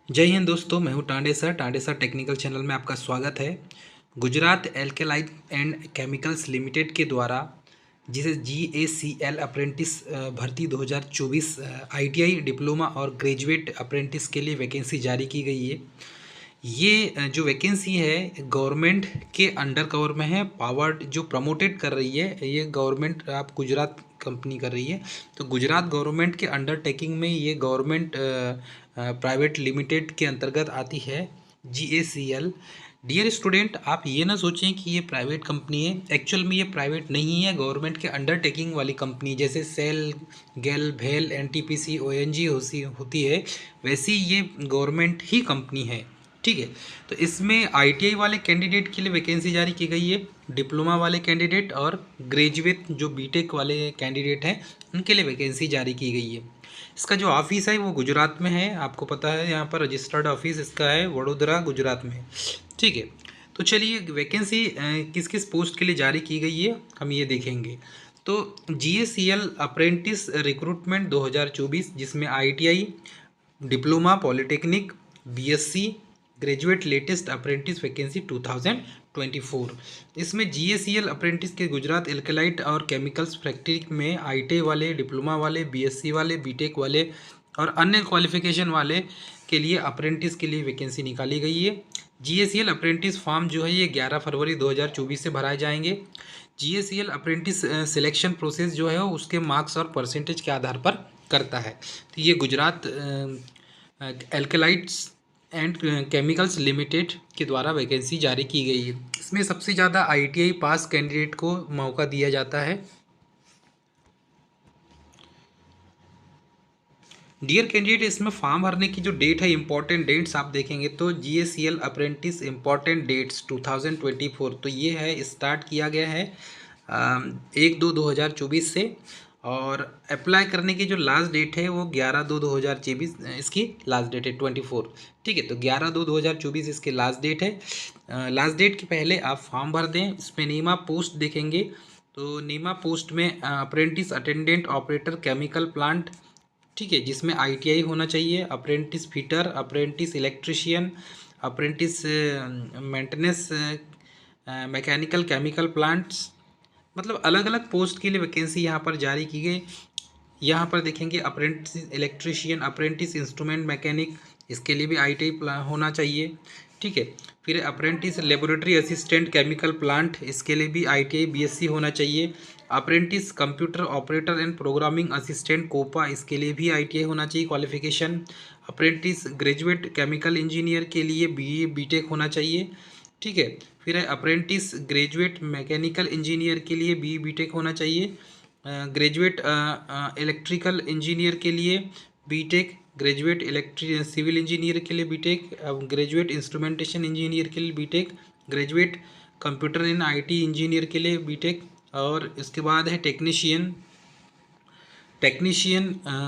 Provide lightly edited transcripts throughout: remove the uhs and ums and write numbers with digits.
जय हिंद दोस्तों, मैं हूं टांडे सर टेक्निकल चैनल में आपका स्वागत है। गुजरात एल्केलाइट एंड केमिकल्स लिमिटेड के द्वारा जिसे GACL अप्रेंटिस भर्ती 2024 ITI डिप्लोमा और ग्रेजुएट अप्रेंटिस के लिए वैकेंसी जारी की गई है। ये जो वैकेंसी है गवर्नमेंट के अंडर कवर में है। पावर्ड जो प्रमोटेड कर रही है ये गवर्नमेंट, आप गुजरात कंपनी कर रही है, तो गुजरात गवर्नमेंट के अंडरटेकिंग में ये गवर्नमेंट प्राइवेट लिमिटेड के अंतर्गत आती है GACL। डियर स्टूडेंट, आप ये ना सोचें कि ये प्राइवेट कंपनी है। एक्चुअल में ये प्राइवेट नहीं है, गवर्नमेंट के अंडरटेकिंग वाली कंपनी, जैसे सेल, गेल, भेल, NTPC, ONG होती है, वैसी ये गवर्नमेंट ही कंपनी है। ठीक है, तो इसमें ITI वाले कैंडिडेट के लिए वैकेंसी जारी की गई है, डिप्लोमा वाले कैंडिडेट और ग्रेजुएट जो BTech वाले कैंडिडेट हैं उनके लिए वैकेंसी जारी की गई है। इसका जो ऑफिस है वो गुजरात में है, आपको पता है। यहाँ पर रजिस्टर्ड ऑफिस इसका है वडोदरा, गुजरात में। ठीक है, तो चलिए वैकेंसी किस किस पोस्ट के लिए जारी की गई है हम ये देखेंगे। तो GACL अप्रेंटिस रिक्रूटमेंट 2024, जिसमें ITI, diploma, polytechnic, BSc, graduate latest apprentice vacancy 2024। इसमें GACL अप्रेंटिस के गुजरात एल्केलाइट और केमिकल्स फैक्ट्री में ITI वाले, डिप्लोमा वाले, BSc वाले, BTech वाले और अन्य क्वालिफिकेशन वाले के लिए अप्रेंटिस के लिए वैकेंसी निकाली गई है। GACL अप्रेंटिस फॉर्म जो है ये 11 फरवरी 2024 से भराए जाएंगे। GACL अप्रेंटिस सिलेक्शन प्रोसेस जो है उसके मार्क्स और परसेंटेज के आधार पर करता है। तो ये गुजरात एल्केलाइट्स एंड केमिकल्स लिमिटेड के द्वारा वैकेंसी जारी की गई है। इसमें सबसे ज़्यादा ITI पास कैंडिडेट को मौका दिया जाता है। डियर कैंडिडेट, इसमें फॉर्म भरने की जो डेट है, इंपॉर्टेंट डेट्स आप देखेंगे तो GACL अप्रेंटिस इंपॉर्टेंट डेट्स 2024, तो ये है स्टार्ट किया गया है 1/2/2024 से, और अप्लाई करने की जो लास्ट डेट है वो 11/2/2024 इसकी लास्ट डेट है 24। ठीक है, तो 11/2/2024 इसकी लास्ट डेट है। लास्ट डेट के पहले आप फॉर्म भर दें। इसमें नीमा पोस्ट देखेंगे तो नीमा पोस्ट में apprentice attendant operator chemical plant, ठीक है, जिसमें ITI होना चाहिए, apprentice fitter, apprentice electrician, apprentice maintenance mechanical chemical plants, मतलब अलग अलग पोस्ट के लिए वैकेंसी यहाँ पर जारी की गई। यहाँ पर देखेंगे apprentice electrician, apprentice instrument mechanic, इसके लिए भी ITI होना चाहिए। ठीक है, फिर apprentice laboratory assistant chemical plant, इसके लिए भी ITI BSc होना चाहिए। Apprentice computer operator and programming assistant COPA, इसके लिए भी ITI होना चाहिए qualification. Apprentice graduate chemical engineer के लिए BA BTech होना चाहिए। ठीक है, फिर है अप्रेंटिस ग्रेजुएट मैकेनिकल इंजीनियर के लिए BE BTech होना चाहिए। ग्रेजुएट इलेक्ट्रिकल इंजीनियर के लिए BTech, ग्रेजुएट सिविल इंजीनियर के लिए BTech, ग्रेजुएट इंस्ट्रूमेंटेशन इंजीनियर के लिए BTech, graduate computer in IT engineer के लिए BTech, और इसके बाद है टेक्नीशियन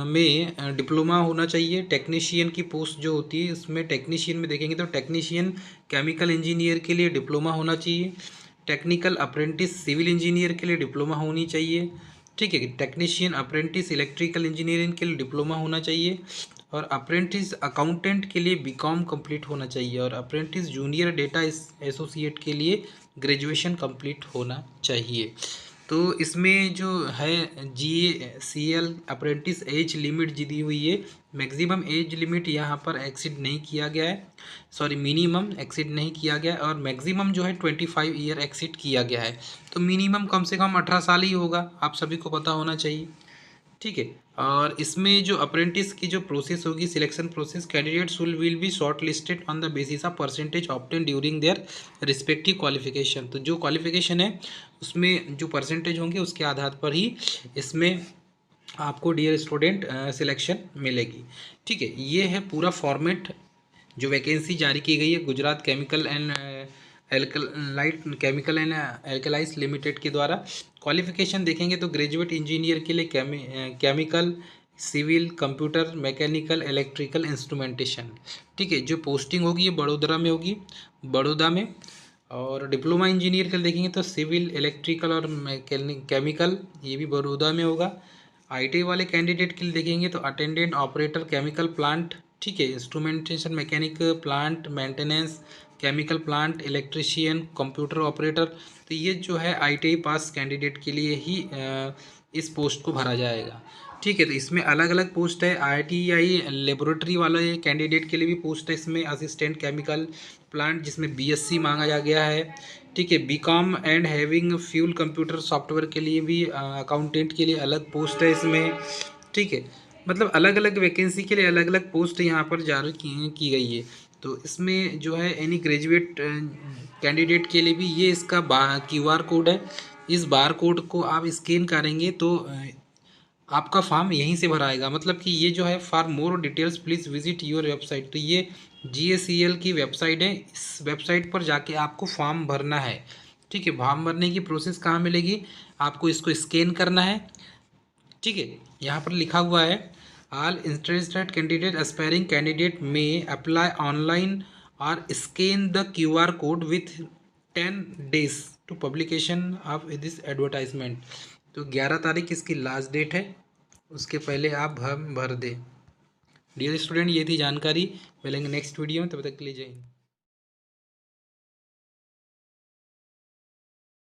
में डिप्लोमा होना चाहिए। टेक्नीशियन की पोस्ट जो होती है इसमें टेक्नीशियन में देखेंगे तो टेक्नीशियन केमिकल इंजीनियर के लिए डिप्लोमा होना चाहिए। टेक्निकल अप्रेंटिस सिविल इंजीनियर के लिए डिप्लोमा होनी चाहिए। ठीक है, टेक्नीशियन अप्रेंटिस इलेक्ट्रिकल इंजीनियरिंग के लिए डिप्लोमा होना चाहिए, और अप्रेंटिस अकाउंटेंट के लिए BCom कंप्लीट होना चाहिए, और अप्रेंटिस जूनियर डेटा एसोसिएट के लिए ग्रेजुएशन कंप्लीट होना चाहिए। तो इसमें जो है GACL अप्रेंटिस एज लिमिट दी हुई है, मैक्सिमम एज लिमिट यहाँ पर एक्सीड नहीं किया गया है, सॉरी मिनिमम एक्सीड नहीं किया गया है, और मैक्सिमम जो है 25 ईयर एक्सीड किया गया है। तो मिनिमम कम से कम 18 साल ही होगा, आप सभी को पता होना चाहिए। ठीक है, और इसमें जो अप्रेंटिस की जो प्रोसेस होगी, selection process, candidates will be short listed on the basis of percentage obtain during their respective qualification. तो जो क्वालिफिकेशन है उसमें जो परसेंटेज होंगे उसके आधार पर ही इसमें आपको डियर स्टूडेंट सिलेक्शन मिलेगी। ठीक है, ये है पूरा फॉर्मेट जो वैकेंसी जारी की गई है Gujarat chemical and alkalite chemical and alkalies limited के द्वारा। क्वालिफिकेशन देखेंगे तो ग्रेजुएट इंजीनियर के लिए chemical, civil, computer, mechanical, electrical, instrumentation. ठीक है, जो पोस्टिंग होगी ये बड़ोदरा में होगी, बड़ौदा में। और डिप्लोमा इंजीनियर के लिए देखेंगे तो सिविल, इलेक्ट्रिकल और केमिकल, ये भी बड़ौदा में होगा। ITI वाले कैंडिडेट के लिए देखेंगे तो अटेंडेंट ऑपरेटर केमिकल प्लांट, ठीक है। Instrumentation mechanic, plant maintenance, chemical plant, electrician, computer operator. तो ये जो है ITI पास कैंडिडेट के लिए ही इस पोस्ट को भरा जाएगा। ठीक है। तो इसमें अलग अलग पोस्ट है। ITI लेबोरेटरी वाले कैंडिडेट के लिए भी पोस्ट है इसमें, असिस्टेंट केमिकल प्लांट जिसमें BSc मांगा जा गया है। ठीक है। BCom and having fuel computer software के लिए भी, अकाउंटेंट के लिए अलग पोस्ट है इसमें। ठीक है। मतलब अलग अलग वैकेंसी के लिए अलग अलग पोस्ट यहाँ पर जारी की गई है। तो इसमें जो है एनी ग्रेजुएट कैंडिडेट के लिए भी ये इसका QR कोड है। इस बार कोड को आप स्कैन करेंगे तो आपका फॉर्म यहीं से भराएगा। मतलब कि ये जो है for more details please visit your website. तो ये GACL की वेबसाइट है। इस वेबसाइट पर जाके आपको फॉर्म भरना है। ठीक है। फॉर्म भरने की प्रोसेस कहाँ मिलेगी, आपको इसको स्कैन करना है। ठीक है। यहाँ पर लिखा हुआ है all interested candidate aspiring candidate में अप्लाई ऑनलाइन और scan the QR code with 10 days to publication of this advertisement. तो 11 तारीख इसकी लास्ट डेट है, उसके पहले आप भर दें। डियर स्टूडेंट, ये थी जानकारी। मिलेंगे नेक्स्ट वीडियो में, तब तक के लिए जय हिंद।